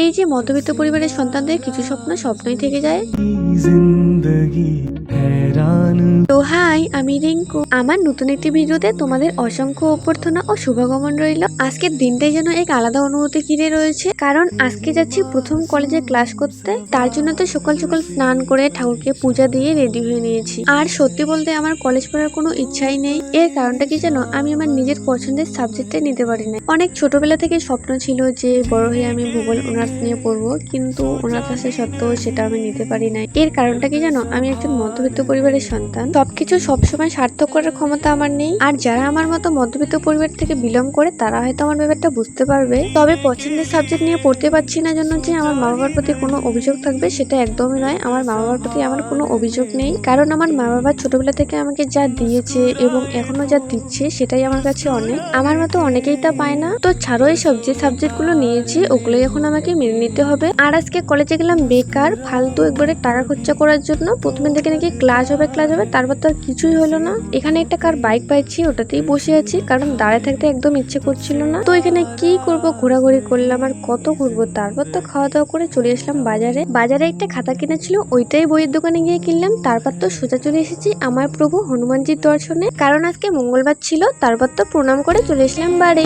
এই যে মধ্যবিত্ত পরিবারের সন্তানদের কিছু স্বপ্ন স্বপ্নই থেকে যায়। তো হাই, আমি রিঙ্কু। আমার নতুন একটি ভিডিওতে তোমাদের অসংখ্য অভ্যর্থনা ও শুভকামন রইল। আজকের দিনটাই যেন এক আলাদা অনুভূতি ঘিরে রয়েছে, কারণ আজকে যাচ্ছি প্রথম কলেজে ক্লাস করতে। তার জন্য তো সকাল সকাল স্নান করে ঠাকুরকে পূজা দিয়ে রেডি হয়ে নিয়েছি। আর সত্যি বলতে আমার কলেজ পড়ার কোনো ইচ্ছাই নেই। এর কারণটা কি জানো, আমি আমার নিজের পছন্দের সাবজেক্টে নিতে পারি না। অনেক ছোটবেলা থেকে স্বপ্ন ছিল যে বড় হয়ে আমি ভূগোল অনার্স নিয়ে পড়বো, কিন্তু অনার্স আসা সত্ত্বেও সেটা আমি নিতে পারি না। এর কারণটা কি জানো, আমি একজন মধ্যবিত্ত পরিবারের সন্তান। সবকিছু সবসময় সার্থক করার ক্ষমতা আমার নেই। আর যারা আমার মতো মধ্যবিত্ত পরিবার থেকে বিলং করে তারা হয়তো আমার ব্যাপারটা বুঝতে পারবে। তবে পছন্দের সাবজেক্ট নিয়ে পড়তে পারছি না জন্য যে আমার মা বাবার প্রতি কোনো অভিযোগ থাকবে সেটা একদমই নয়। আমার মা বাবার প্রতি আমার কোনো অভিযোগ নেই, কারণ আমার মা বাবা ছোটবেলা থেকে আমাকে যা দিয়েছে এবং এখনো যা দিচ্ছে সেটাই আমার কাছে অনেক। আমার মতো অনেকেই তা পায় না। তো ছাড়ো, এই সব যে সাবজেক্ট গুলো নিয়েছি ওগুলোই এখন আমাকে মেনে নিতে হবে। আর আজকে কলেজে গেলাম বেকার ফালতু একবারে টাকা খরচা করার জন্য। প্রথমে দেখে নাকি ক্লাস হবে, তারপর তো আর কিছুই হলো না। এখানে একটা কার বাইক পাইছি, ওটাতেই বসে আছি, কারণ দাঁড়ায় থাকতে একদম ইচ্ছে করছিল না। তো এখানে কি করব, ঘোরাঘুরি করলাম, আর কত ঘুরবো। তারপর তো খাওয়া দাওয়া করে চলে আসলাম বাজারে একটা খাতা কিনেছিল, ওইটাই বইয়ের দোকানে গিয়ে কিনলাম। তারপর তো সোজা চলে এসেছি আমার প্রভু হনুমানজির দর্শনে, কারণ আজকে মঙ্গলবার ছিল। তারপর তো প্রণাম করে চলে আসলাম বাড়ি।